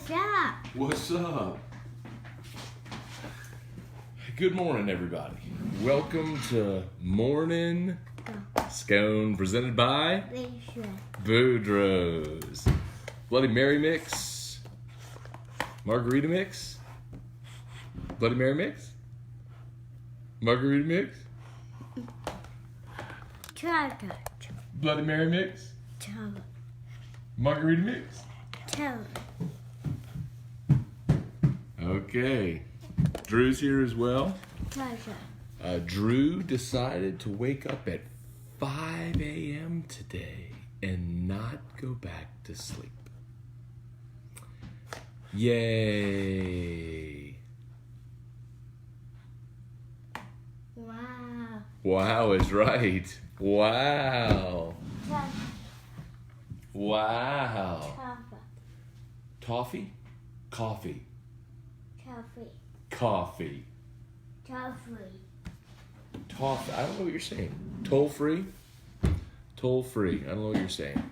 What's up? What's up? Good morning, everybody. Welcome to Morning Scone, presented by Boudreaux's. Bloody Mary Mix. Margarita Mix. Bloody Mary Mix. Margarita Mix. Bloody Mary Mix. Margarita Mix. Okay. Drew's here as well. Drew decided to wake up at 5 a.m. today and not go back to sleep. Yay. Wow. Wow is right. Wow. Wow. Toffee? Coffee. Coffee. Toffee. I don't know what you're saying. Toll free? Toll free. I don't know what you're saying.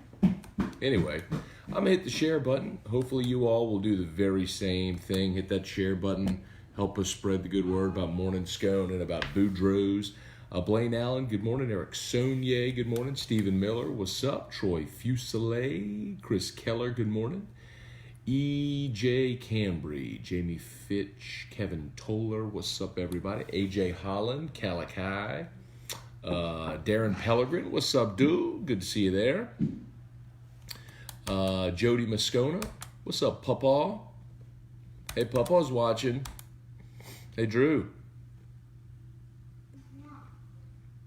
Anyway, I'm going to hit the share button. Hopefully you all will do the very same thing. Hit that share button. Help us spread the good word about Morning Scone and about Boudreaux's. Blaine Allen, good morning. Eric Sonier, good morning. Stephen Miller, what's up? Troy Fuselier. Chris Keller, good morning. E.J. Cambry, Jamie Fitch, Kevin Toller, what's up, everybody? A.J. Holland, Calakai, Darren Pellegrin, what's up, dude? Good to see you there. Jody Moscona, what's up, Papa? Hey, Papa's watching. Hey, Drew.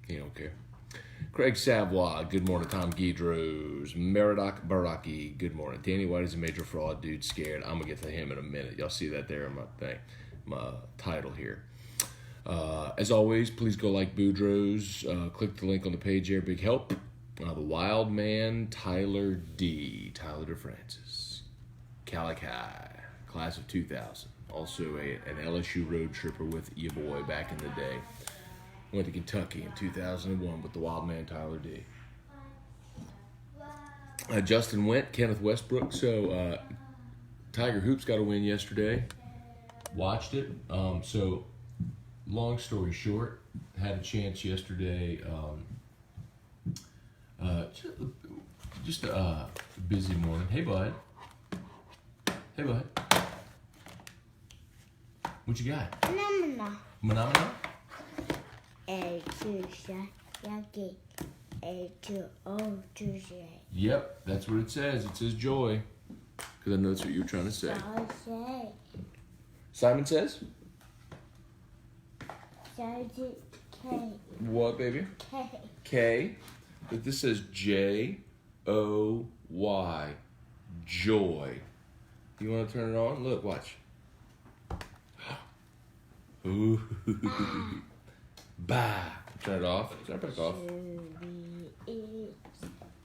He don't care. Craig Savoy, good morning. Tom Guidros, Meridoc Baraki, good morning. Danny White is a major fraud, dude, scared. I'm going to get to him in a minute. Y'all see that there in my thing, my title here. As always, please go like Boudreaux's. Click the link on the page here, big help. The Wild Man, Tyler D. Tyler DeFrancis. Calakai, class of 2000. Also an LSU road tripper with your boy back in the day. Went to Kentucky in 2001 with the Wild Man Tyler D. Justin Went, Kenneth Westbrook. So Tiger Hoops got a win yesterday. Watched it. So long story short, had a chance yesterday. Just a busy morning. Hey, bud. Hey, bud. What you got? Phenomena. Yep, that's what it says. It says joy. Because I know that's what you were trying to say. Simon says? K. What, baby? K. But this says J-O-Y. Joy. You want to turn it on? Look, watch. Ooh. Bah. Turn it off. Turn it back off.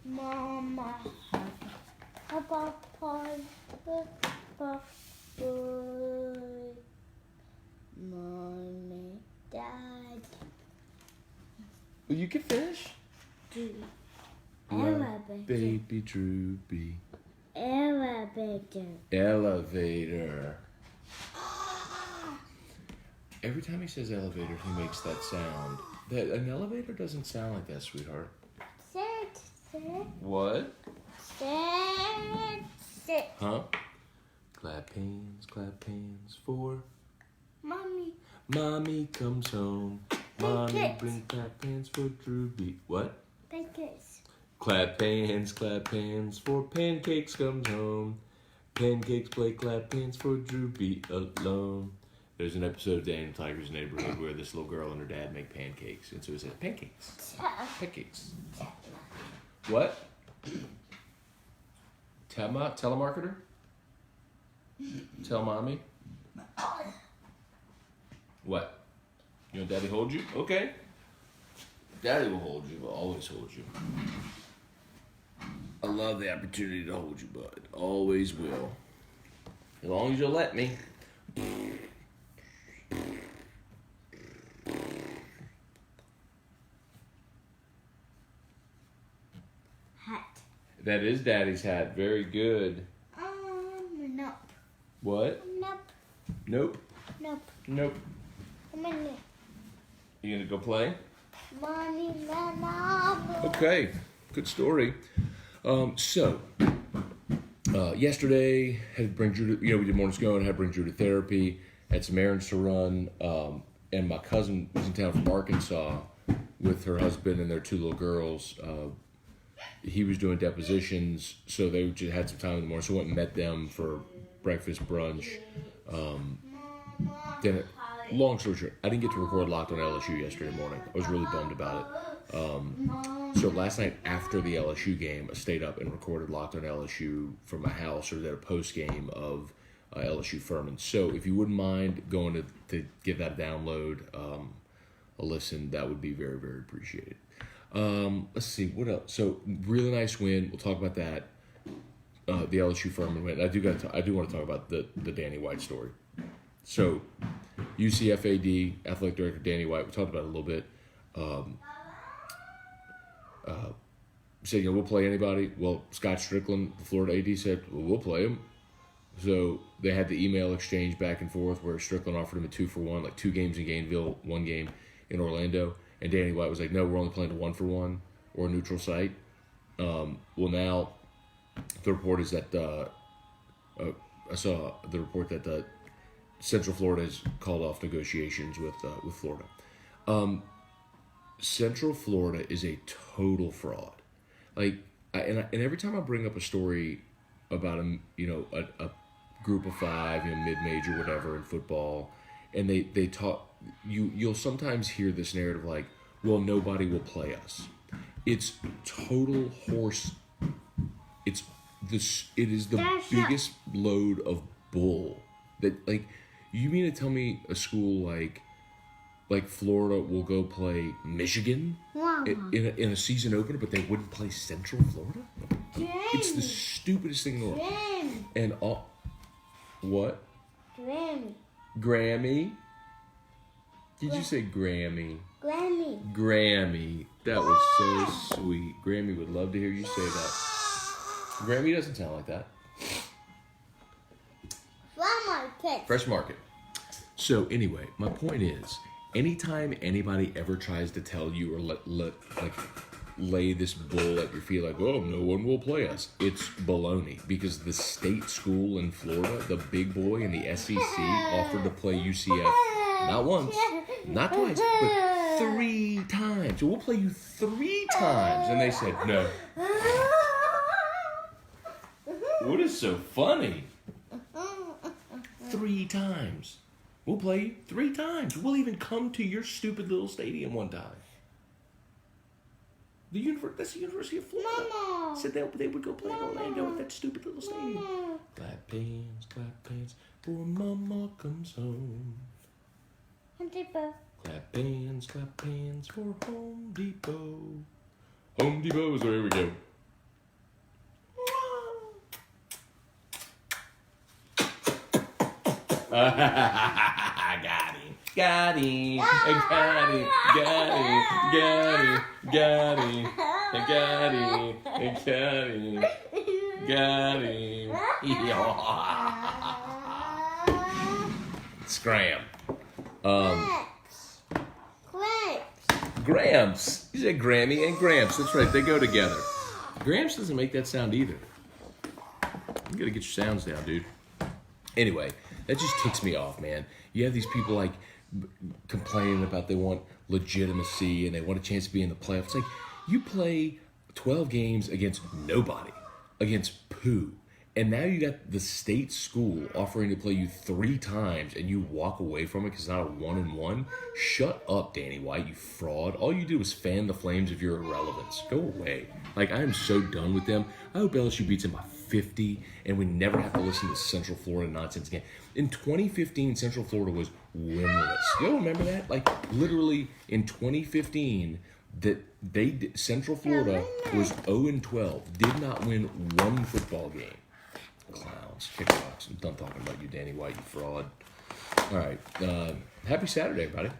Mama. Mommy, Dad. Well, you can finish. Elevator. Baby Droopy. Elevator. Elevator. Every time he says elevator, he makes that sound. An elevator doesn't sound like that, sweetheart. Sit. What? Sit. Huh? Clap hands for Mommy. Mommy comes home. Mommy Pancakes. bring clap hands for Droopy. What? Pancakes. Clap hands for Pancakes comes home. Pancakes play clap hands for Droopy alone. There's an episode of Danny and the Tiger's Neighborhood where this little girl and her dad make pancakes. And so it says, pancakes. Pancakes. What? Telemarketer? Tell mommy? What? You want daddy to hold you? Okay. Daddy will hold you. Will always hold you. I love the opportunity to hold you, bud. Always will. As long as you'll let me. Hat. That is Daddy's hat. Very good. No. What? Nope. Nope. Nope. Nope. Mommy. You gonna go play? Mommy, mama. Okay. Good story. Yesterday had to bring Drew to, we did morning Scone, had to bring Drew to therapy, had some errands to run, and my cousin was in town from Arkansas with her husband and their 2 little girls. He was doing depositions, so they just had some time in the morning, so I went and met them for breakfast, brunch. Then, long story short, I didn't get to record Locked on LSU yesterday morning. I was really bummed about it. So last night after the LSU game, I stayed up and recorded Locked on LSU from my house, or did a post game of LSU Furman. So if you wouldn't mind going to give that a download, a listen, that would be very, very appreciated. Let's see, what else? So really nice win. We'll talk about that. The LSU Furman win. I do want to talk about the Danny White story. So UCF AD Athletic Director Danny White, we talked about it a little bit. Said, we'll play anybody. Well, Scott Strickland, the Florida AD, said, well, we'll play him. So they had the email exchange back and forth where Strickland offered him a 2-for-1, like 2 games in Gainesville, 1 game in Orlando. And Danny White was like, no, we're only playing a 1-for-1 or a neutral site. Well, now the report is that I saw the report that Central Florida has called off negotiations with Florida. Central Florida is a total fraud. And every time I bring up a story about a group of 5, mid-major, whatever in football, and they talk, you'll sometimes hear this narrative like, well, nobody will play us. It's total horse. It is the biggest load of bull. That, you mean to tell me a school like Florida will go play Michigan in a season opener, but they wouldn't play Central Florida? It's the stupidest thing in the world. And what? Grammy. Did you say Grammy? Grammy. That was so sweet. Grammy would love to hear you say that. Grammy doesn't sound like that. Fresh Market. So anyway, my point is, anytime anybody ever tries to tell you or lay this bull at your feet like, oh, no one will play us, it's baloney. Because the state school in Florida, the big boy in the SEC, offered to play UCF not once, not twice, but 3 times. So we'll play you 3 times. And they said no. What is so funny? 3 times. We'll play you 3 times. We'll even come to your stupid little stadium 1 time. That's the University of Florida. Mama. Said they would go play in Orlando with that stupid little stadium. Clap hands, for Mama comes home. Clap hands for Home Depot. Home Depot is where we go. Got him. Scram. Gramps. You said Grammy and Gramps. That's right. They go together. Gramps doesn't make that sound either. You gotta get your sounds down, dude. Anyway, that just ticks me off, man. You have these people complaining about they want legitimacy and they want a chance to be in the playoffs. It's like, you play 12 games against nobody, against poo. And now you got the state school offering to play you 3 times and you walk away from it because it's not a 1-and-1. Shut up, Danny White, you fraud. All you did was fan the flames of your irrelevance. Go away. I am so done with them. I hope LSU beats them by 50 and we never have to listen to Central Florida nonsense again. In 2015, Central Florida was winless. You all remember that? Literally in 2015, Central Florida was 0-12, did not win 1 football game. Clowns, kickbox. I'm done talking about you, Danny White, you fraud. All right. Happy Saturday, everybody.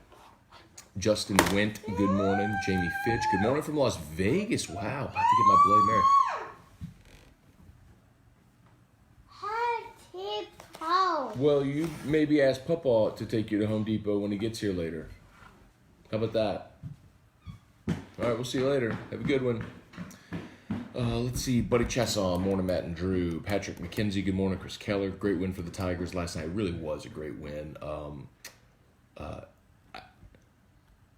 Justin Went, good morning. Jamie Fitch, good morning from Las Vegas. Wow, about to get my Bloody Mary. Depot. Well, you maybe ask Papa to take you to Home Depot when he gets here later. How about that? All right, we'll see you later. Have a good one. Let's see. Buddy Chesson, morning, Matt and Drew. Patrick McKenzie, good morning. Chris Keller, great win for the Tigers last night. It really was a great win.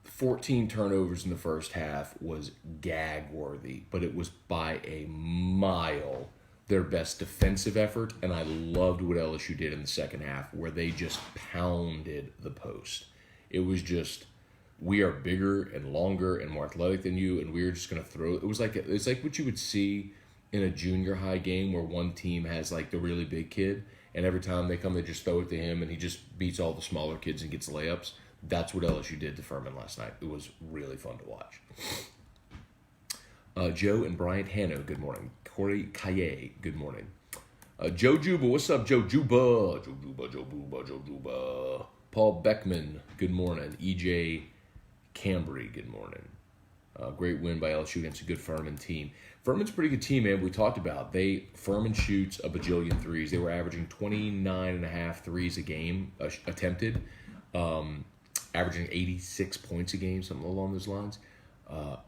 14 turnovers in the first half was gag-worthy, but it was by a mile their best defensive effort, and I loved what LSU did in the second half, where they just pounded the post. It was just, we are bigger and longer and more athletic than you, and we are just going to throw. It's like what you would see in a junior high game where one team has like the really big kid, and every time they come, they just throw it to him, and he just beats all the smaller kids and gets layups. That's what LSU did to Furman last night. It was really fun to watch. Joe and Bryant Hanno, good morning. Corey Kaye, good morning. Joe Juba, what's up, Joe Juba? Joe Juba. Paul Beckman, good morning. EJ Cambry, good morning. Great win by LSU against a good Furman team. Furman's a pretty good team, man. We talked about Furman shoots a bajillion threes. They were averaging 29.5 threes a game attempted, averaging 86 points a game, something along those lines.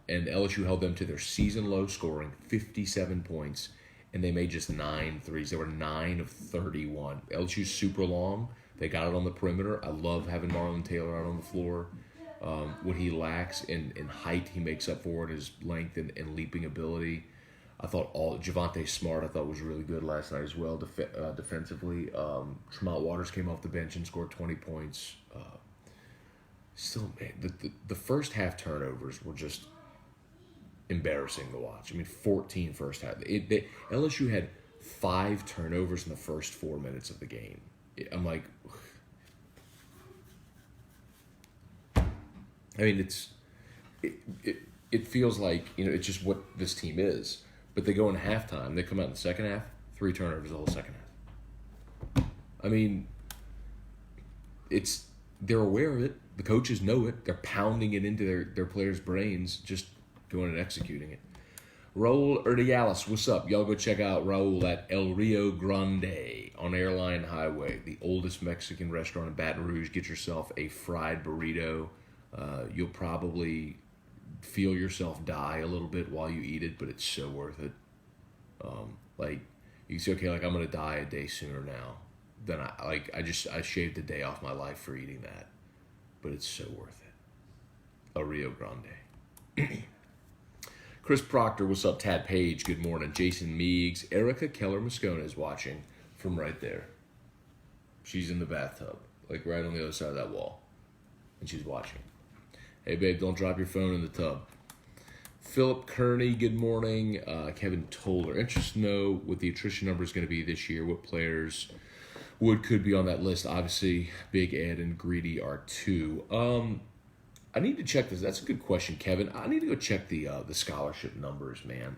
And LSU held them to their season low scoring, 57 points, and they made just 9 threes. They were 9 of 31. LSU's super long. They got it on the perimeter. I love having Marlon Taylor out on the floor. What he lacks in height, he makes up for it, his length and leaping ability. I thought Javonte Smart, I thought, was really good last night as well defensively. Tremont Waters came off the bench and scored 20 points. Still, man, the first half turnovers were just embarrassing to watch. I mean, 14 first half. LSU had 5 turnovers in the first 4 minutes of the game. I'm like, I mean, it feels like, it's just what this team is. But they go in halftime. They come out in the second half, 3 turnovers the whole second half. I mean, they're aware of it. The coaches know it. They're pounding it into their players' brains, just going and executing it. Raul Urdiales, what's up? Y'all go check out Raul at El Rio Grande on Airline Highway, the oldest Mexican restaurant in Baton Rouge. Get yourself a fried burrito. You'll probably feel yourself die a little bit while you eat it, but it's so worth it. Like, you can say, okay, like, I'm going to die a day sooner now than I shaved a day off my life for eating that. But it's so worth it. A Rio Grande. Chris Proctor, what's up? Tad Page, good morning. Jason Meeks. Erica Keller-Moscona is watching from right there. She's in the bathtub, like right on the other side of that wall. And she's watching. Hey, babe, don't drop your phone in the tub. Philip Kearney, good morning. Kevin Toller. Interested to know what the attrition number is going to be this year. What players could be on that list. Obviously, Big Ed and Greedy are 2. I need to check this. That's a good question, Kevin. I need to go check the scholarship numbers, man.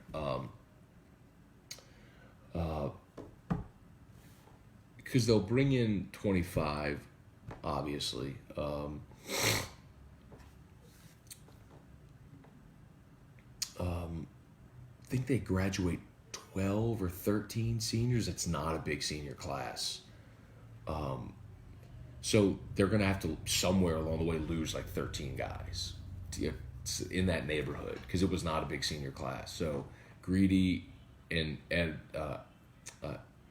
Because they'll bring in 25, obviously. I think they graduate 12 or 13 seniors. It's not a big senior class. So they're going to have to, somewhere along the way, lose like 13 guys in that neighborhood because it was not a big senior class. So Greedy and Ed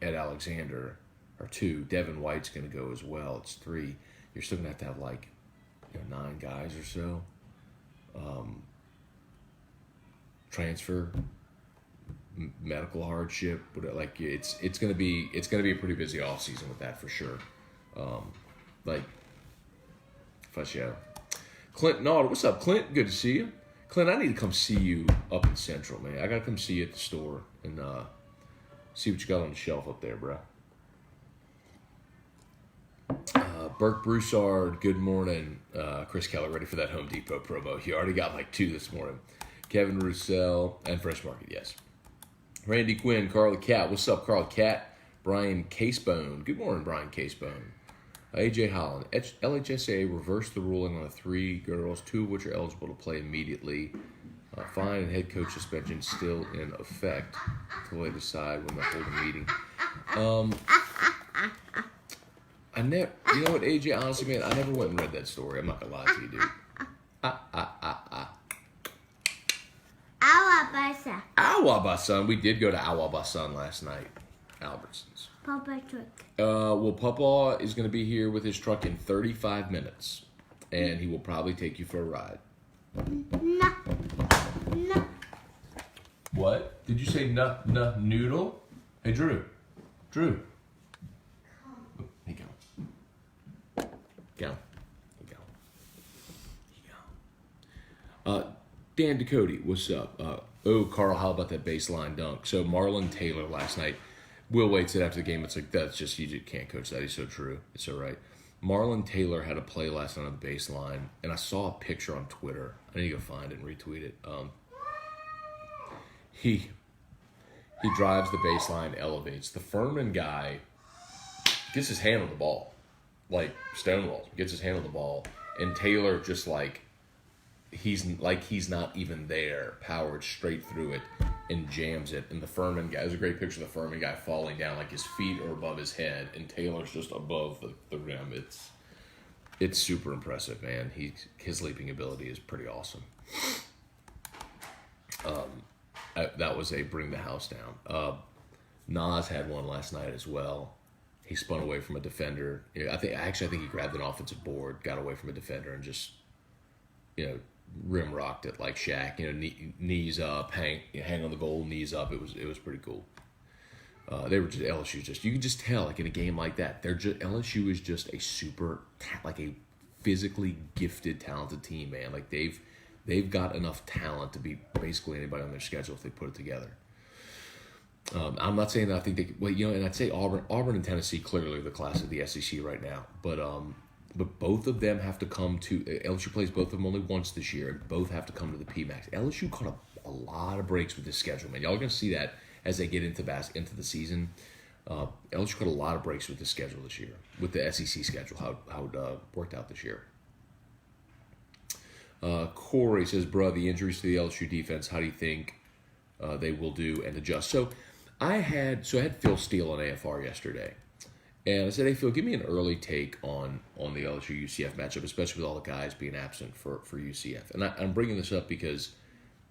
Alexander are 2. Devin White's going to go as well. It's 3. You're still going to have like 9 guys or so. Transfer, medical hardship, but like it's going to be a pretty busy off season with that for sure. For sure. Clint Nod, what's up, Clint? Good to see you. Clint, I need to come see you up in Central, man. I got to come see you at the store and see what you got on the shelf up there, bro. Burke Broussard, good morning. Chris Keller, ready for that Home Depot promo. You already got like 2 this morning. Kevin Roussel, and Fresh Market, yes. Randy Quinn, Carl the Cat. What's up, Carl the Cat? Brian Casebone. Good morning, Brian Casebone. AJ Holland. LHSA reversed the ruling on the 3 girls, 2 of which are eligible to play immediately. Fine and head coach suspension still in effect until they decide when they hold a meeting. You know what, AJ? Honestly, man, I never went and read that story. I'm not gonna lie to you, dude. Awabasa. Awabasan. We did go to Awabasan last night. Albertsons. Papa truck. Well, Papa is going to be here with his truck in 35 minutes, and he will probably take you for a ride. No. What? Did you say noodle? Hey, Drew. Here you go. Dan Ducote, what's up? Carl, how about that baseline dunk? So Marlon Taylor last night. Will Wade said after the game, it's like, that's just, you just can't coach that. He's so true. It's so right. Marlon Taylor had a play last night on the baseline, and I saw a picture on Twitter. I need to go find it and retweet it. He drives the baseline, elevates. The Furman guy gets his hand on the ball, like Stonewall gets his hand on the ball, and Taylor just he's not even there, powered straight through it and jams it. And the Furman guy, there's a great picture of the Furman guy falling down, like his feet are above his head, and Taylor's just above the rim. It's super impressive, man. His leaping ability is pretty awesome. That was a bring the house down. Nas had one last night as well. He spun away from a defender. I think he grabbed an offensive board, got away from a defender, and just rim rocked it like Shaq. Knees up, hang on the goal, knees up. It was pretty cool. They were just LSU. You can just tell, like in a game like that, LSU is just a super, like a physically gifted, talented team, man. Like they've got enough talent to beat basically anybody on their schedule if they put it together. I'm not saying that I think and I'd say Auburn and Tennessee clearly are the class of the SEC right now, but both of them have to come to LSU plays both of them only once this year, and both have to come to the PMAC. LSU caught a lot of breaks with this schedule, man. Y'all are gonna see that as they get into the season. LSU caught a lot of breaks with the schedule this year, with the SEC schedule, how it worked out this year. Corey says, "Bruh, the injuries to the LSU defense, how do you think they will do and adjust?" So I had Phil Steele on AFR yesterday, and I said, "Hey Phil, give me an early take on the LSU UCF matchup, especially with all the guys being absent for UCF." And I'm bringing this up because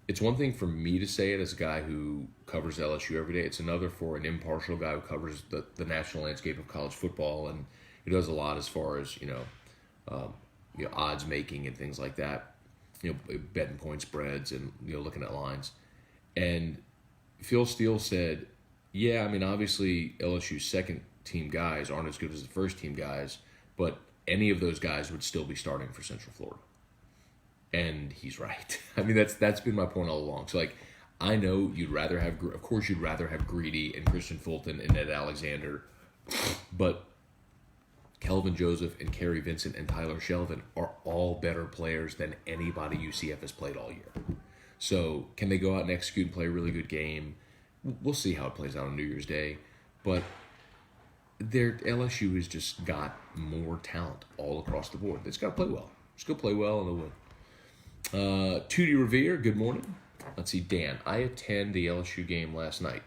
it's one thing for me to say it as a guy who covers LSU every day. It's another for an impartial guy who covers the national landscape of college football, and he does a lot as far as odds making and things like that. Betting point spreads and looking at lines. And Phil Steele said, "Yeah, I mean obviously LSU's second team guys aren't as good as the first team guys, but any of those guys would still be starting for Central Florida." And he's right. I mean that's been my point all along. So I know you'd rather have Greedy and Christian Fulton and Ed Alexander, but Kelvin Joseph and Kerry Vincent and Tyler Shelvin are all better players than anybody UCF has played all year. So can they go out and execute and play a really good game? We'll see how it plays out on New Year's Day. But LSU has just got more talent all across the board. They just got to play well. Just go play well and they'll win. Tootie Revere, good morning. Let's see, Dan. I attend the LSU game last night.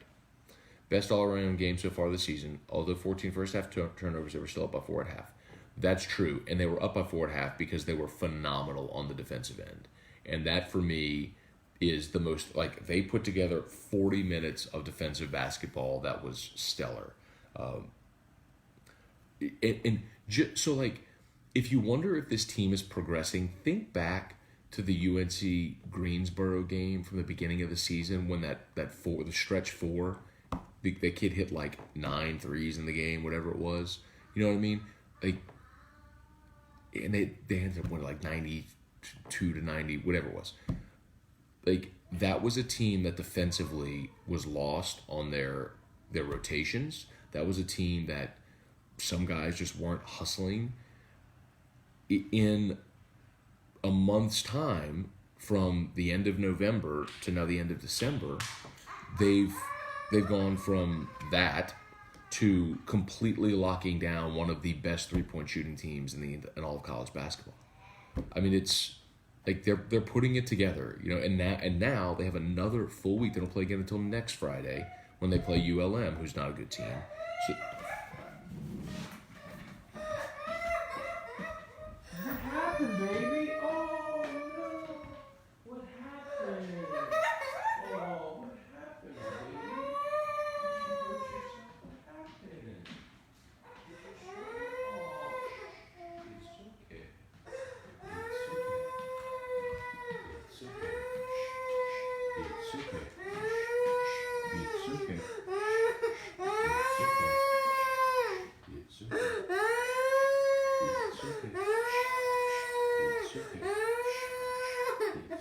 Best all-around game so far this season. Although 14 first-half turnovers, they were still up by 4 at half. That's true, and they were up by 4 at half because they were phenomenal on the defensive end. And that, for me, is the most, they put together 40 minutes of defensive basketball that was stellar. If you wonder if this team is progressing, think back to the UNC Greensboro game from the beginning of the season when the stretch 4, the kid hit 9 threes in the game, whatever it was. You know what I mean? And they ended up winning 92 to 90, whatever it was. That was a team that defensively was lost on their rotations. That was a team that some guys just weren't hustling. In a month's time, from the end of November to now the end of December, they've gone from that to completely locking down one of the best three-point shooting teams in all of college basketball. I mean, it's they're putting it together, and now they have another full week. They don't play again until next Friday when they play ULM, who's not a good team. So,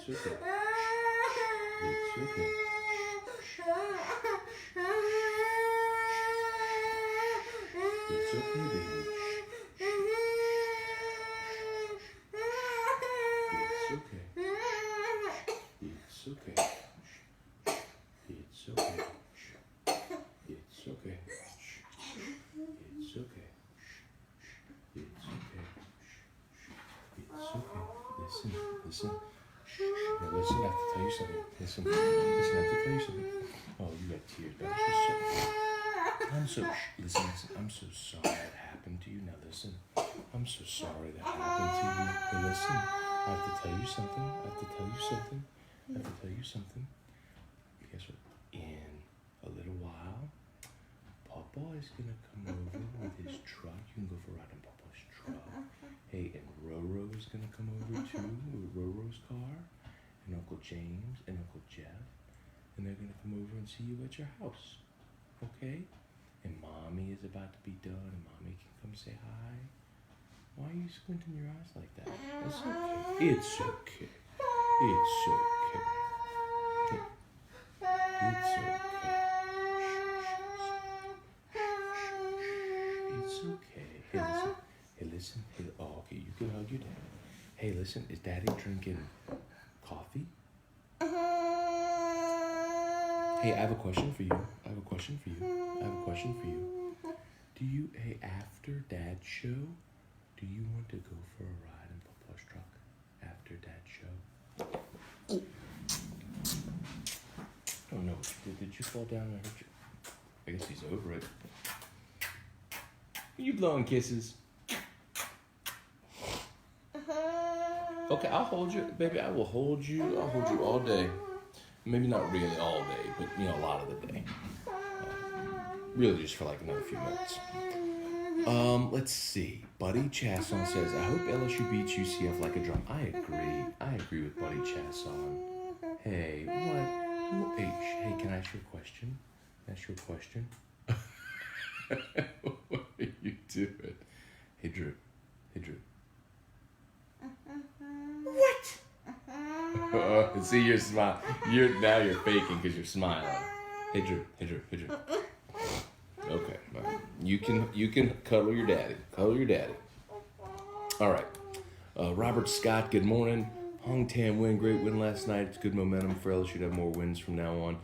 It's okay. It's okay. It's okay, baby. It's okay. It's okay. It's okay. It's okay. It's okay. It's okay. It's okay. Listen, listen. Now listen, I have to tell you something. Listen, I have to tell you something. Oh, you got tears, but listen, I'm so sorry that happened to you. Now listen, I'm so sorry that happened to you. But listen, I have to tell you something. Guess what? In a little while, Papa is gonna come over with his truck. You can go for a ride in Papa's truck. Hey, and Roro is gonna come over too with Roro's car, and Uncle James and Uncle Jeff, and they're gonna come over and see you at your house. Okay? And Mommy is about to be done, and Mommy can come say hi. Why are you squinting your eyes like that? It's okay. It's okay. It's okay. It's okay. It's okay. Hey, listen. Oh, okay, you can hug your dad. Hey, listen, is Daddy drinking coffee? Hey, I have a question for you. Do you, after Dad's show, do you want to go for a ride in Papa's truck after Dad's show? Oh no, did you fall down and hurt you? I guess he's over it. Are you blowing kisses? Okay, I'll hold you, baby. I will hold you. I'll hold you all day. Maybe not really all day, but a lot of the day. Really just for like another few minutes. Let's see. Buddy Chasson says, I hope LSU beats UCF like a drum. I agree with Buddy Chasson. Hey, what? Hey, can I ask you a question? What are you doing? Hey, Drew. What? See, you're smiling. Now you're faking because you're smiling. Hey, Drew. Okay, all right. You can cuddle your daddy. All right. Robert Scott, good morning. Hong Tam win, great win last night. It's good momentum for LSU to have more wins from now on.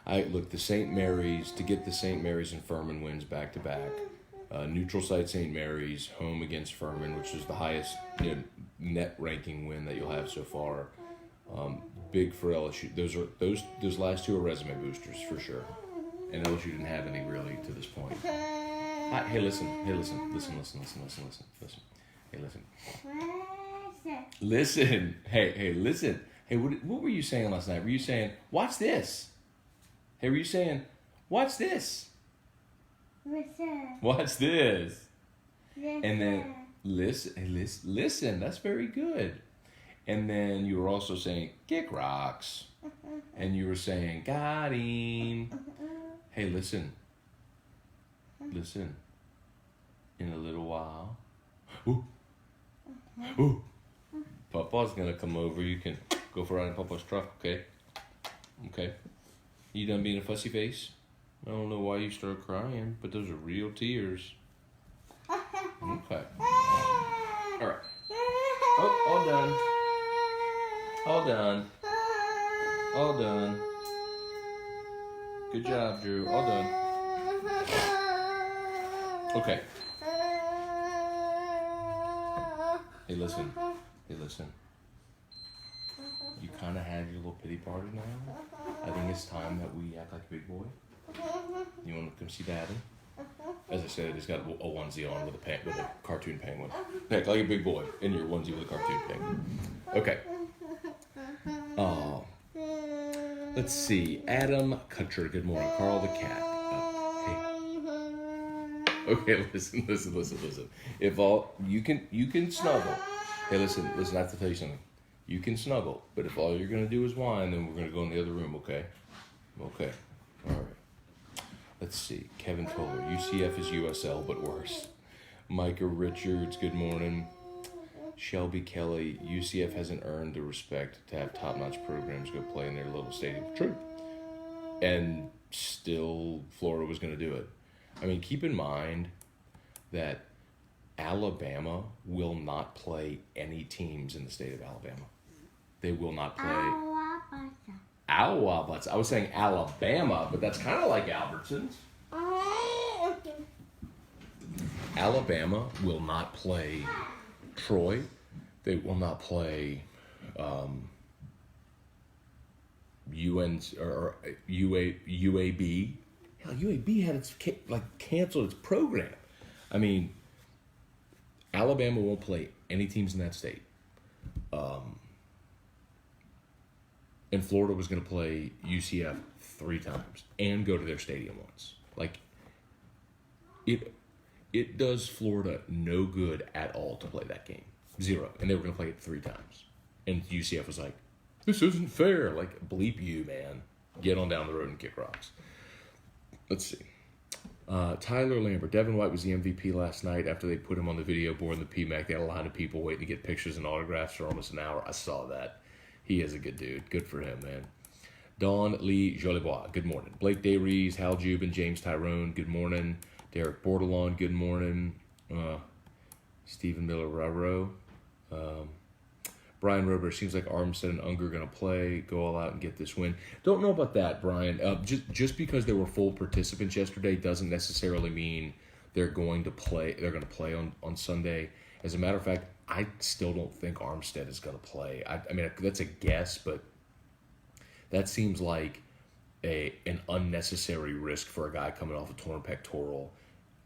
The St. Mary's, to get the St. Mary's and Furman wins back to back. Neutral site St. Mary's, home against Furman, which is the highest net ranking win that you'll have so far. Big for LSU. Those last two are resume boosters for sure. And LSU didn't have any really to this point. Hey, listen. Hey, listen. Listen. Hey, listen. Hey, what were you saying last night? Were you saying, watch this? Hey, were you saying, watch this? Watch this. And then, listen. That's very good. And then you were also saying, kick rocks. And you were saying, got him. Hey, listen. In a little while. Ooh. Papa's gonna come over. You can go for a ride in Papa's truck, okay? You done being a fussy face? I don't know why you started crying, but those are real tears. Okay. All right. Oh, all done. Good job, Drew. All done. Okay. Hey, listen. You kind of had your little pity party now. I think it's time that we act like a big boy. You want to come see Daddy? As I said, he's got a onesie on with a cartoon penguin. Act like a big boy in your onesie with a cartoon penguin. Okay. Oh. Let's see. Adam Kutcher, good morning. Carl the cat. Hey. Okay, listen. If you can snuggle. Hey, listen, I have to tell you something. You can snuggle, but if all you're gonna do is whine, then we're gonna go in the other room, okay? Okay. All right. Let's see. Kevin Toller. UCF is USL, but worse. Micah Richards, good morning. Shelby Kelly, UCF hasn't earned the respect to have top-notch programs go play in their little stadium. True. And still Florida was going to do it. I mean, keep in mind that Alabama will not play any teams in the state of Alabama. They will not play. Alabama. I was saying Alabama, but that's kind of like Albertsons. Alabama will not play Troy. They will not play UAB. Hell, UAB had its canceled its program. I mean, Alabama won't play any teams in that state. And Florida was going to play UCF 3 times and go to their stadium once. Like, it does Florida no good at all to play that game. 0. And they were going to play it 3 times. And UCF was like, this isn't fair. Like, bleep you, man. Get on down the road and kick rocks. Let's see. Tyler Lambert. Devin White was the MVP last night after they put him on the video board in the PMAC. They had a line of people waiting to get pictures and autographs for almost an hour. I saw that. He is a good dude. Good for him, man. Don Lee Jolibois, good morning. Blake Dayrees, Hal Jubin, James Tyrone, good morning. Derek Bordelon, good morning. Stephen Miller-Raro. Brian Rober, seems like Armstead and Unger are going to play. Go all out and get this win. Don't know about that, Brian. Just because there were full participants yesterday doesn't necessarily mean they're going to play. They're going to play on Sunday. As a matter of fact, I still don't think Armstead is going to play. I mean, that's a guess, but that seems like an unnecessary risk for a guy coming off a torn pectoral.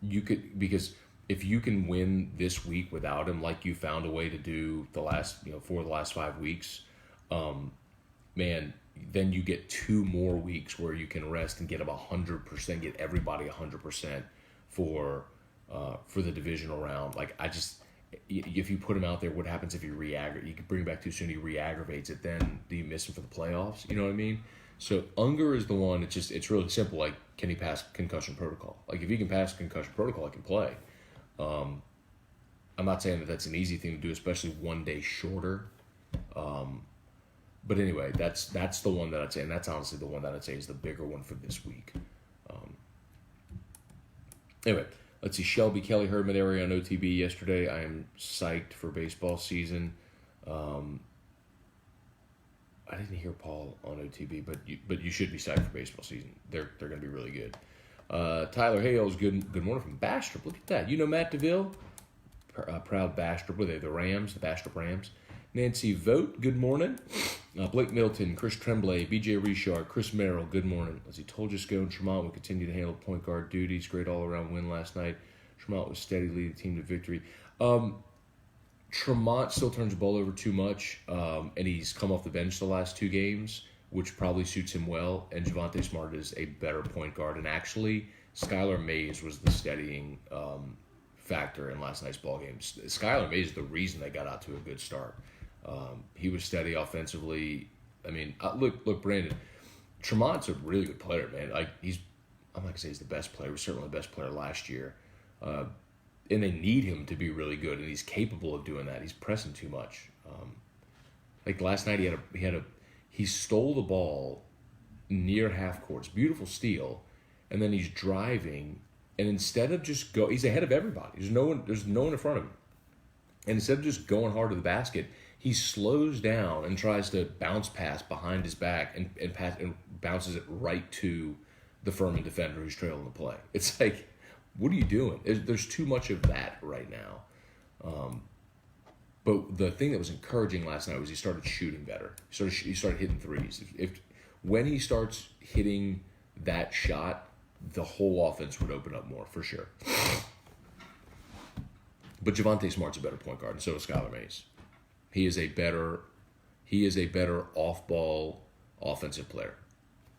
Because if you can win this week without him, like you found a way to do for the last 5 weeks, man, then you get 2 more weeks where you can rest and get him 100%, get everybody 100% for the divisional round. Like, if you put him out there, what happens if you you can bring him back too soon, he re-aggravates it, then do you miss him for the playoffs? You know what I mean? So Unger is the one, it's really simple, like, can he pass concussion protocol? Like, if he can pass concussion protocol, he can play. I'm not saying that that's an easy thing to do, especially 1 day shorter. But anyway, that's the one that I'd say, and that's honestly the one that I'd say is the bigger one for this week. Anyway, let's see. Shelby Kelly heard me area on OTB yesterday. I am psyched for baseball season. I didn't hear Paul on OTB, but you should be psyched for baseball season. They're going to be really good. Tyler Hales, good morning from Bastrop. Look at that. You know Matt DeVille? Proud Bastrop. What are they? The Rams, the Bastrop Rams. Nancy Vogt, good morning. Blake Middleton, Chris Tremblay, BJ Richard, Chris Merrill, good morning. As he told you, Scone, Tremont will continue to handle point guard duties. Great all-around win last night. Tremont was steady, leading the team to victory. Tremont still turns the ball over too much, and he's come off the bench the last 2 games, which probably suits him well. And Javonte Smart is a better point guard. And actually, Skylar Mays was the steadying factor in last night's ball game. Skylar Mays is the reason they got out to a good start. He was steady offensively. I mean, look, Brandon, Tremont's a really good player, man. Like, I'm not gonna say he's the best player. He was certainly the best player last year. And they need him to be really good, and he's capable of doing that. He's pressing too much. Like last night, he stole the ball near half court. It's a beautiful steal, and then he's driving, and instead of just he's ahead of everybody. There's no one in front of him, and instead of just going hard to the basket, he slows down and tries to bounce pass behind his back and bounces it right to the Furman defender who's trailing the play. It's like, what are you doing? There's too much of that right now. But the thing that was encouraging last night was he started shooting better. He started hitting threes. When he starts hitting that shot, the whole offense would open up more, for sure. But Javonte Smart's a better point guard, and so is Skylar Mays. He is a better off-ball offensive player.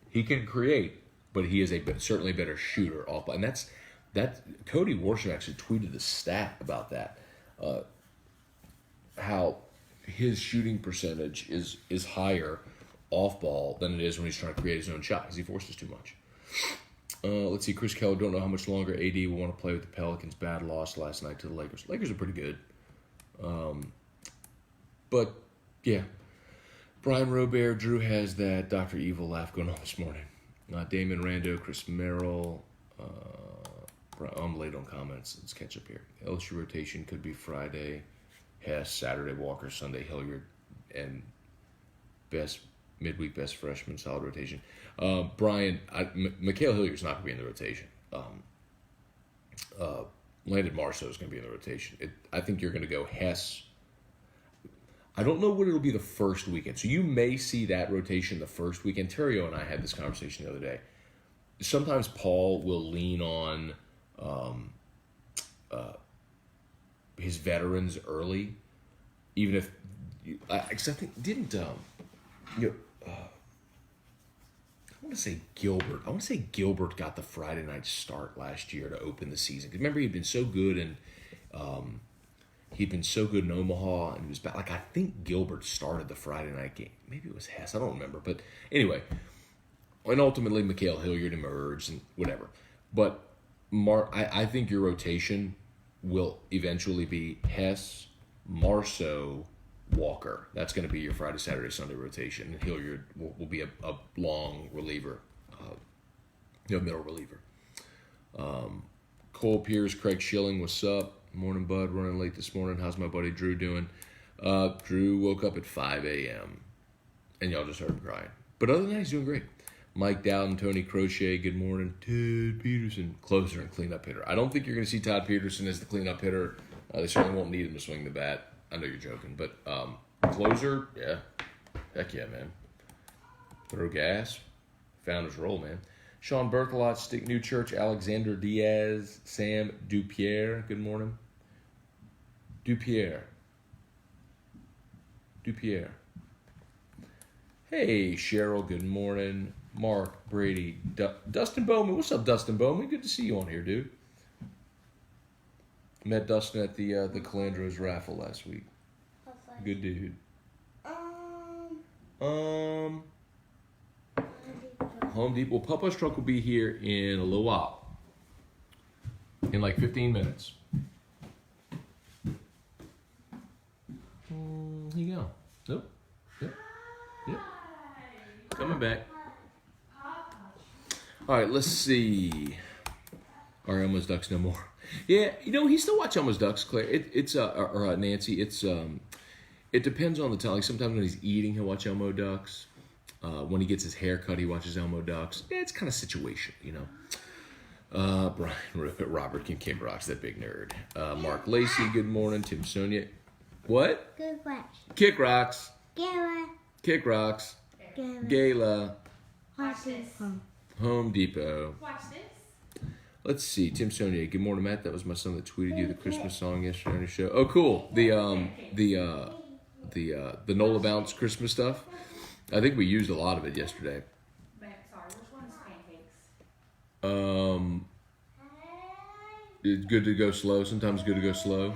He can create, but he is certainly a better shooter off-ball. And that Cody Worsham actually tweeted a stat about that, how his shooting percentage is higher off-ball than it is when he's trying to create his own shot because he forces too much. Let's see. Chris Keller, don't know how much longer AD will want to play with the Pelicans. Bad loss last night to the Lakers. Lakers are pretty good. But, yeah. Brian Robert, Drew has that Dr. Evil laugh going on this morning. Damon Rando, Chris Merrill. I'm late on comments. Let's catch up here. LSU rotation could be Friday. Hess, Saturday, Walker, Sunday, Hilliard, and midweek best freshman, solid rotation. Brian, Mikhail Hilliard's not going to be in the rotation. Landon Marceau is going to be in the rotation. I think you're going to go Hess. I don't know what it'll be the first weekend. So you may see that rotation the first weekend. Terrio and I had this conversation the other day. Sometimes Paul will lean on his veterans early, even if I think I want to say Gilbert. I want to say Gilbert got the Friday night start last year to open the season. Because remember, he'd been so good in Omaha, and he was back. Like, I think Gilbert started the Friday night game. Maybe it was Hess. I don't remember. But anyway, and ultimately Mikhail Hilliard emerged and whatever. But I think your rotation will eventually be Hess, Marceau, Walker. That's going to be your Friday, Saturday, Sunday rotation. And Hilliard will be a long reliever, middle reliever. Cole Pierce, Craig Schilling, what's up? Morning, bud. Running late this morning. How's my buddy Drew doing? Drew woke up at 5 a.m. and y'all just heard him crying. But other than that, he's doing great. Mike Dowden, Tony Crochet, good morning. Todd Peterson, closer and cleanup hitter. I don't think you're going to see Todd Peterson as the cleanup hitter. They certainly won't need him to swing the bat. I know you're joking, but closer, yeah. Heck yeah, man. Throw gas. Found his role, man. Sean Berthelot, Stick New Church, Alexander Diaz, Sam Dupierre, good morning. Dupierre. Hey, Cheryl, good morning. Mark, Brady, Dustin Bowman. What's up, Dustin Bowman? Good to see you on here, dude. Met Dustin at the Calandros raffle last week. Good dude. Home Depot. Well, Papa's truck will be here in a little while. In like 15 minutes. Here you go. Nope. Yep. Coming back. All right, let's see. Are Elmo's Ducks no more? Yeah, he still watch Elmo's Ducks, Claire. Or Nancy. It depends on the time. Like sometimes when he's eating, he'll watch Elmo Ducks. When he gets his hair cut, he watches Elmo Ducks. Yeah, it's kind of situational, Brian Robert Kim Rocks, that big nerd. Mark Lacey, good morning. Tim Sonia. What? Good watch. Kick Rocks. Gala. Kick Rocks. Gala. Gala. Watch this. Home Depot. Watch this. Let's see. Tim Sonia, good morning, Matt. That was my son that tweeted you the Christmas song yesterday on the show. Oh, cool. The Nola Bounce Christmas stuff. I think we used a lot of it yesterday. Sorry, which one is pancakes? It's good to go slow. Sometimes good to go slow. You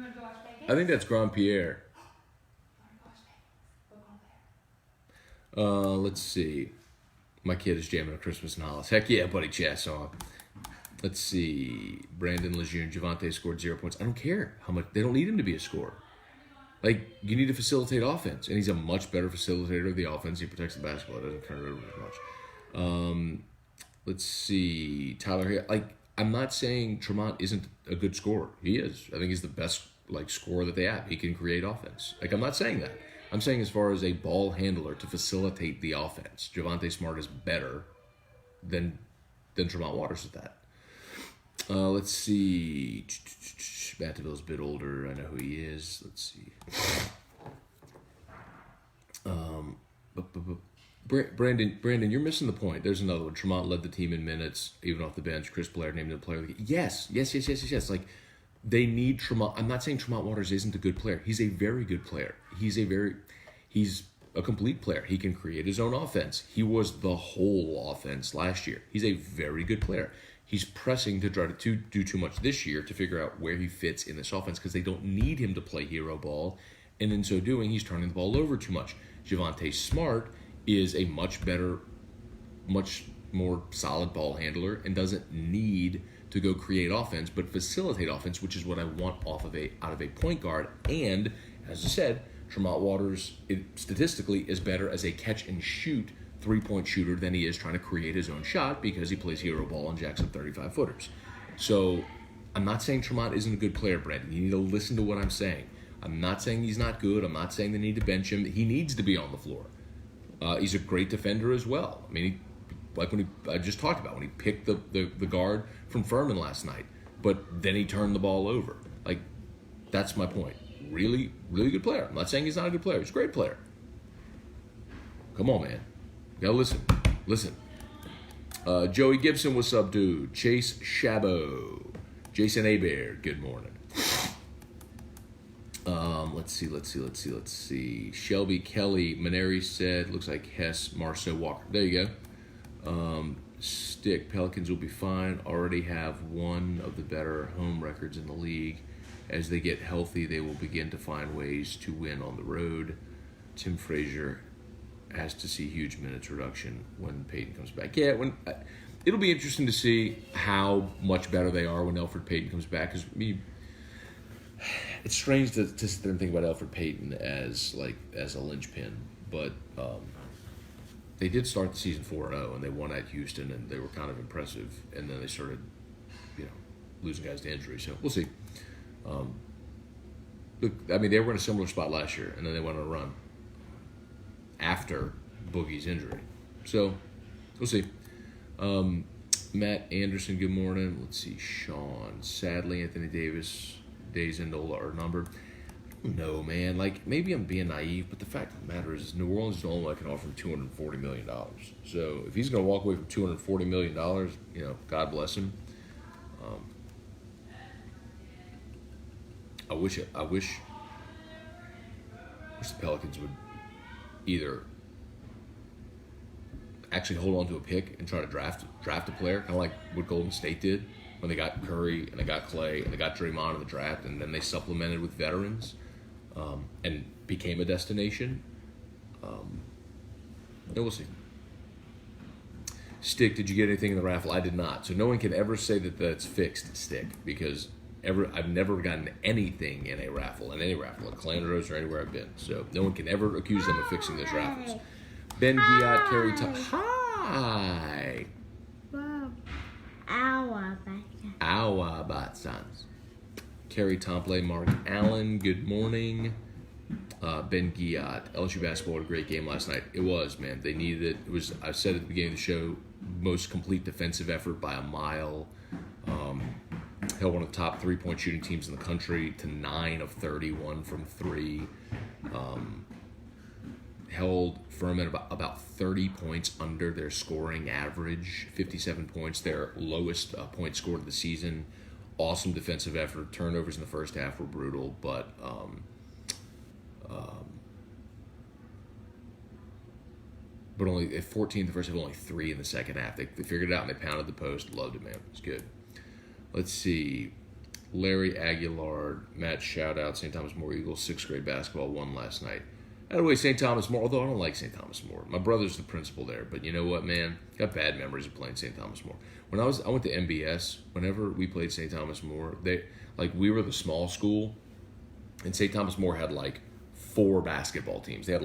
want to go watch pancakes? I think that's Grand Pierre. Let's see. My kid is jamming on Christmas in Hollis. Heck yeah, buddy. Chat song. Let's see. Brandon Lejeune. Javante scored 0 points. I don't care how much. They don't need him to be a scorer. Like, you need to facilitate offense. And he's a much better facilitator of the offense. He protects the basketball. Doesn't turn it over as much. Let's see. Tyler here. Like, I'm not saying Tremont isn't a good scorer. He is. I think he's the best, scorer that they have. He can create offense. I'm not saying that. I'm saying as far as a ball handler to facilitate the offense, Javante Smart is better than Tremont Waters at that. Let's see. Batteville's a bit older. I know who he is. Let's see. Brandon, you're missing the point. There's another one. Tremont led the team in minutes, even off the bench. Chris Blair named the player of the game. Yes. Like, they need Tremont. I'm not saying Tremont Waters isn't a good player. He's a very good player. He's a complete player. He can create his own offense. He was the whole offense last year. He's a very good player. He's pressing to try to do too much this year to figure out where he fits in this offense because they don't need him to play hero ball. And in so doing, he's turning the ball over too much. Javante Smart is a much better, much more solid ball handler and doesn't need to go create offense, but facilitate offense, which is what I want out of a point guard. And, as I said, Tremont Waters, statistically, is better as a catch-and-shoot three-point shooter than he is trying to create his own shot because he plays hero ball and jacks up 35-footers. So I'm not saying Tremont isn't a good player, Brandon. You need to listen to what I'm saying. I'm not saying he's not good. I'm not saying they need to bench him. He needs to be on the floor. He's a great defender as well. I mean, I just talked about when he picked the guard from Furman last night, but then he turned the ball over. Like, that's my point. Really, really good player. I'm not saying he's not a good player. He's a great player. Come on, man. You gotta listen. Listen. Joey Gibson, what's up, dude? Chase Shabo. Jason Abair, good morning. Let's see. Shelby Kelly, Maneri said, looks like Hess, Marceau, Walker. There you go. Stick, Pelicans will be fine. Already have one of the better home records in the league. As they get healthy, they will begin to find ways to win on the road. Tim Frazier has to see huge minutes reduction when Payton comes back. Yeah, it'll be interesting to see how much better they are when Elfrid Payton comes back. Because it's strange to sit there and think about Elfrid Payton as a linchpin, but they did start the season 4-0 and they won at Houston and they were kind of impressive. And then they started, losing guys to injury. So we'll see. Look, I mean, they were in a similar spot last year, and then they went on a run after Boogie's injury. So, we'll see. Matt Anderson, good morning. Let's see, Sean. Sadly, Anthony Davis, days in NOLA are numbered. I don't know, man. Like, maybe I'm being naive, but the fact of the matter is New Orleans is the only one that can offer him $240 million. So, if he's going to walk away from $240 million, God bless him. I wish the Pelicans would either actually hold on to a pick and try to draft a player, kind of like what Golden State did when they got Curry and they got Clay and they got Draymond in the draft, and then they supplemented with veterans and became a destination. And we'll see. Stick, did you get anything in the raffle? I did not. So no one can ever say that that's fixed, Stick, because I've never gotten anything in a raffle, at Calandros or anywhere I've been. So no one can ever accuse them of fixing those raffles. Ben Giat, Kerry Hi. Awa Batsans. Kerry Tomplay, Mark Allen, good morning. Ben Giat, LSU basketball had a great game last night. It was, man. They needed it. It was, I said at the beginning of the show, most complete defensive effort by a mile. Held one of the top three-point shooting teams in the country to 9 of 31 from 3. Held Furman about 30 points under their scoring average, 57 points, their lowest point scored of the season. Awesome defensive effort. Turnovers in the first half were brutal, but only 14 in the first half, only 3 in the second half. They figured it out and they pounded the post. Loved it, man. It's good. Let's see. Larry Aguilar, Matt, shout out. St. Thomas More Eagles, 6th grade basketball won last night. By the way, St. Thomas More, although I don't like St. Thomas More. My brother's the principal there, but you know what, man? Got bad memories of playing St. Thomas More. When I went to MBS, whenever we played St. Thomas More, we were the small school, and St. Thomas More had 4 basketball teams. They had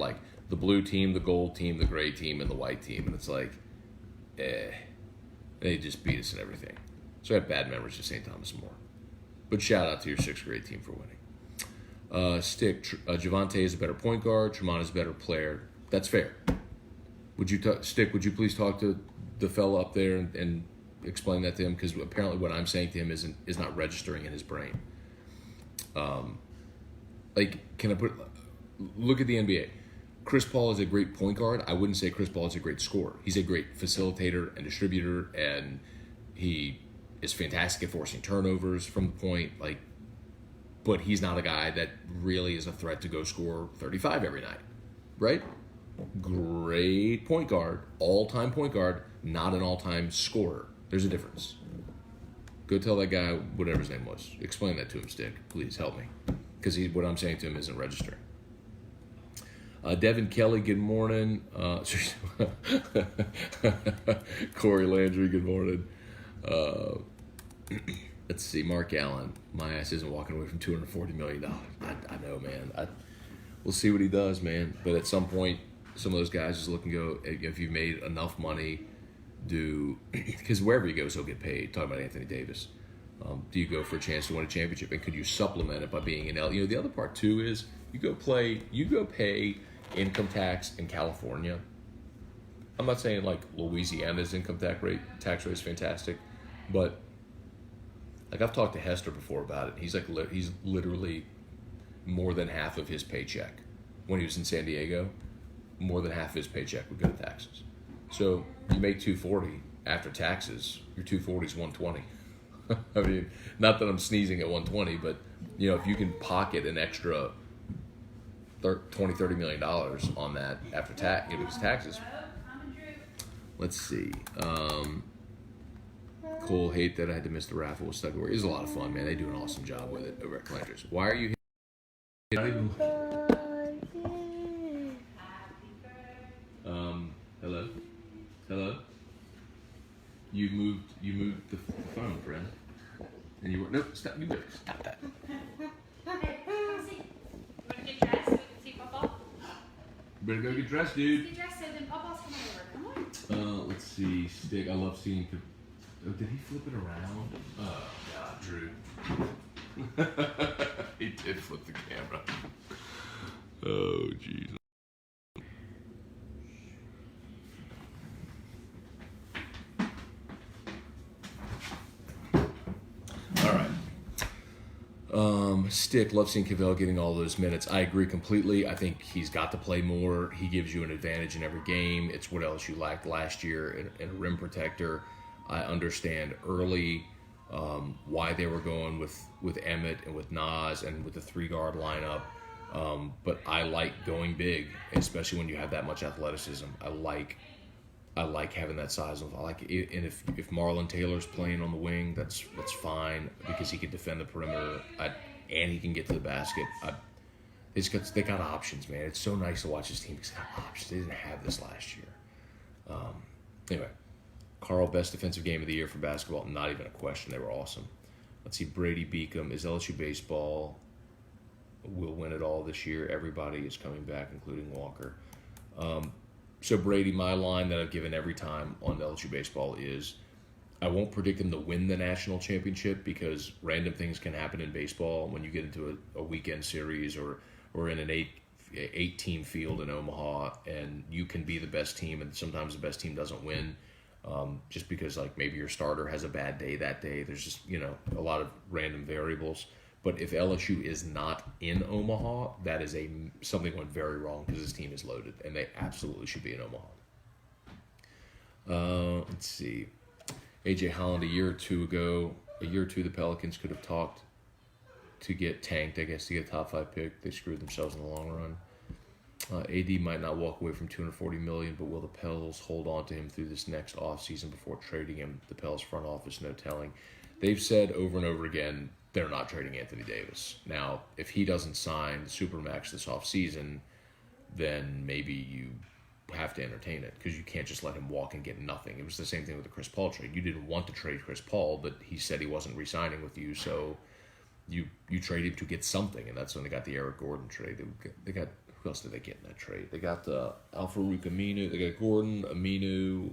the blue team, the gold team, the gray team, and the white team, and it's they just beat us in everything. So I have bad memories of St. Thomas More. But shout out to your 6th grade team for winning. Stick, Javante is a better point guard. Tremont is a better player. That's fair. Stick, would you please talk to the fella up there and explain that to him? Because apparently what I'm saying to him is not registering in his brain. Can I look at the NBA. Chris Paul is a great point guard. I wouldn't say Chris Paul is a great scorer. He's a great facilitator and distributor, and he is fantastic at forcing turnovers from the point, but he's not a guy that really is a threat to go score 35 every night, right? Great point guard, all-time point guard, not an all-time scorer. There's a difference. Go tell that guy, whatever his name was. Explain that to him, Stick. Please help me, because what I'm saying to him isn't registering. Devin Kelly, good morning. Corey Landry, good morning. Let's see, Mark Allen. My ass isn't walking away from $240 million. I know, man. we'll see what he does, man. But at some point, some of those guys just look and go, if you've made enough money, because wherever he goes, he'll get paid. Talking about Anthony Davis. Do you go for a chance to win a championship, and could you supplement it by being an L? The other part too is you go pay income tax in California. I'm not saying like Louisiana's income tax rate is fantastic, but like I've talked to Hester before about it. He's literally more than half of his paycheck when he was in San Diego. More than half of his paycheck would go to taxes. So you make $240 after taxes. Your $240 is $120. I mean, not that I'm sneezing at 120, but if you can pocket an extra $20-30 million on that after taxes. Let's see. Cole, hate that I had to miss the raffle with Stuck. It was a lot of fun, man. They do an awesome job with it over at Planters. Why are you here? Hello? You moved the phone, friend. And you were, nope, stop that. Hey, come see. You want to get dressed so we can see football? You better go get dressed, dude. Get dressed so then Papa's coming over. Come on. Let's see. Stick. I love seeing. Oh, did he flip it around? Oh, God, Drew. He did flip the camera. Oh, jeez. All right. Stick. Love seeing Cavell getting all those minutes. I agree completely. I think he's got to play more. He gives you an advantage in every game. It's what LSU lacked last year in a rim protector. I understand early why they were going with Emmett and with Nas and with the 3-guard lineup. But I like going big, especially when you have that much athleticism. I like having that size. I like it, and if Marlon Taylor's playing on the wing, that's fine because he can defend the perimeter and he can get to the basket. They got options, man. It's so nice to watch this team because they got options. They didn't have this last year. Anyway, Carl, best defensive game of the year for basketball. Not even a question. They were awesome. Let's see. Brady Beacom. Is LSU baseball will win it all this year? Everybody is coming back, including Walker. So Brady, my line that I've given every time on LSU baseball is I won't predict them to win the national championship because random things can happen in baseball when you get into a weekend series or in an eight-team field in Omaha, and you can be the best team, and sometimes the best team doesn't win just because like maybe your starter has a bad day that day. There's just a lot of random variables. But if LSU is not in Omaha, that is something went very wrong because this team is loaded, and they absolutely should be in Omaha. Let's see. A.J. Holland, a year or two, the Pelicans could have talked to get tanked, I guess, to get a top 5 pick. They screwed themselves in the long run. AD might not walk away from $240 million, but will the Pels hold on to him through this next offseason before trading him? The Pels front office, no telling. They've said over and over again they're not trading Anthony Davis. Now, if he doesn't sign the Supermax this offseason, then maybe you have to entertain it because you can't just let him walk and get nothing. It was the same thing with the Chris Paul trade. You didn't want to trade Chris Paul, but he said he wasn't re-signing with you, so you trade him to get something, and that's when they got the Eric Gordon trade. They got who else did they get in that trade? They got Al-Farouq Aminu. They got Gordon, Aminu.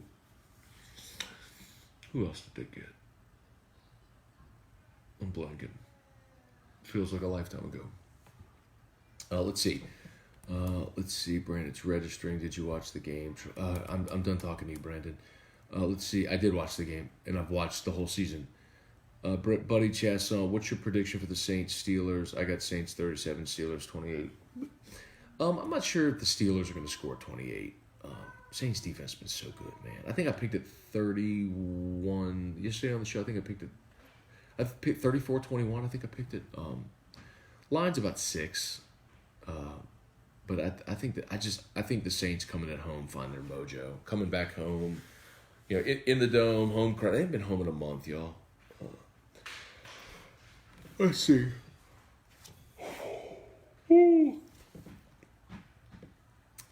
Who else did they get? I'm blanking. Feels like a lifetime ago. Let's see. Brandon, it's registering. Did you watch the game? I'm done talking to you, Brandon. Let's see. I did watch the game, and I've watched the whole season. Buddy Chasson, what's your prediction for the Saints Steelers? I got Saints 37, Steelers 28. I'm not sure if the Steelers are going to score 28. Saints defense has been so good, man. I think I picked it 31 yesterday on the show. I think I picked it. I picked 34-21. I think I picked it. Line's about 6. But I think the Saints coming at home find their mojo. Coming back home, in the dome, home crowd. They haven't been home in a month, y'all. Let's see.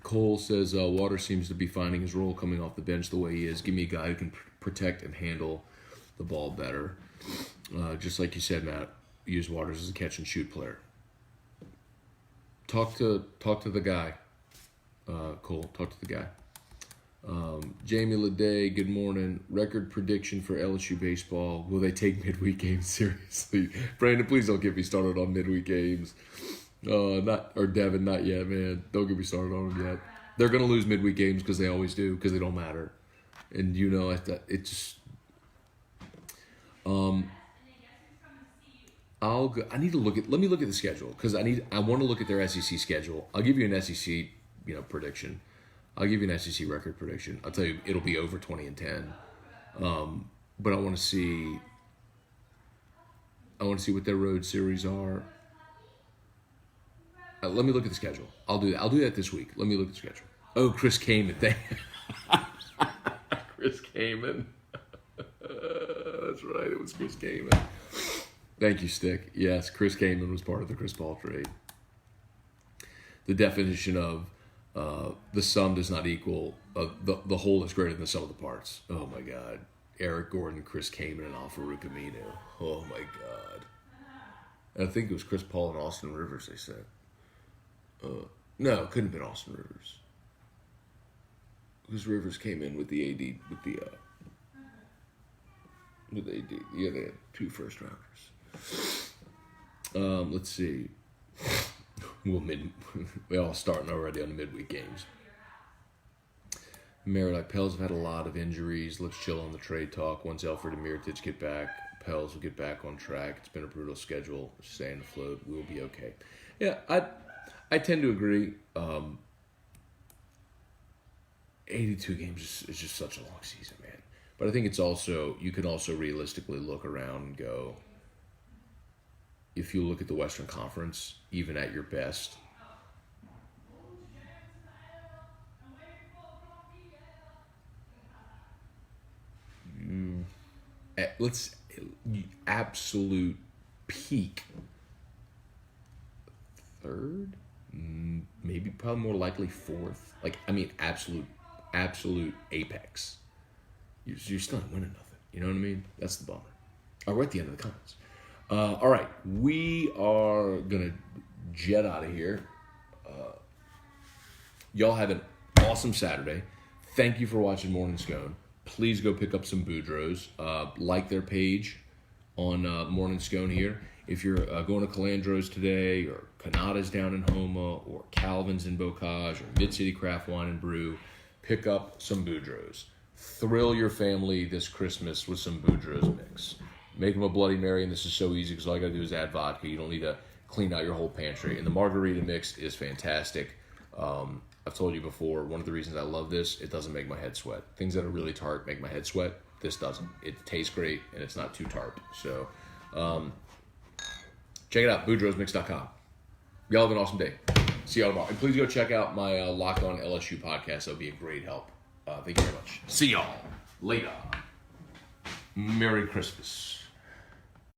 Cole says Water seems to be finding his role coming off the bench the way he is. Give me a guy who can protect and handle the ball better. Just like you said, Matt, use Waters as a catch and shoot player. talk to the guy. Cole, talk to the guy. Jamie Leday, good morning. Record prediction for LSU baseball. Will they take midweek games seriously? Brandon, please don't get me started on midweek games. Devin, not yet, man. Don't get me started on them yet. They're going to lose midweek games because they always do, because they don't matter. And you know, it just... I need to let me look at the schedule, because I want to look at their SEC schedule. I'll give you an SEC, prediction. I'll give you an SEC record prediction. I'll tell you, it'll be over 20-10. But I want to see what their road series are. Let me look at the schedule. I'll do that. I'll do that this week. Let me look at the schedule. Oh, Chris Kaman. Chris Kaman. That's right. It was Chris Kaman. Thank you, Stick. Yes, Chris Kaman was part of the Chris Paul trade. The definition of the sum does not equal the whole is greater than the sum of the parts. Oh my God, Eric Gordon, Chris Kaman, and Al-Farouq Aminu. Oh my God. And I think it was Chris Paul and Austin Rivers. They said, no, it couldn't have been Austin Rivers, because Rivers came in with the AD with AD. Yeah, they had 2 first rounders. Let's see. We all starting already on the midweek games. Merritt, Pels have had a lot of injuries. Let's chill on the trade talk. Once Alfred and Mirotic get back, Pels will get back on track. It's been a brutal schedule. Staying afloat. We'll be okay. Yeah, I tend to agree. 82 games is just such a long season, man. But I think it's also, you can also realistically look around and go, if you look at the Western Conference, even at your best, absolute peak third, maybe probably more likely fourth. Absolute apex. You're still not winning nothing. You know what I mean? That's the bummer. All right, we're at the end of the comments. All right, we are going to jet out of here. Y'all have an awesome Saturday. Thank you for watching Morning Scone. Please go pick up some Boudreaux. Like their page on Morning Scone here. If you're going to Calandro's today, or Canada's down in Homa, or Calvin's in Bocage, or Mid-City Craft Wine and Brew, pick up some Boudreaux. Thrill your family this Christmas with some Boudreaux mix. Make them a Bloody Mary, and this is so easy because all you got to do is add vodka. You don't need to clean out your whole pantry. And the margarita mix is fantastic. I've told you before, one of the reasons I love this, it doesn't make my head sweat. Things that are really tart make my head sweat. This doesn't. It tastes great, and it's not too tart. So check it out, boudreauxmix.com. Y'all have an awesome day. See y'all tomorrow. And please go check out my Locked On LSU podcast. That would be a great help. Thank you very much. See y'all later. Merry Christmas.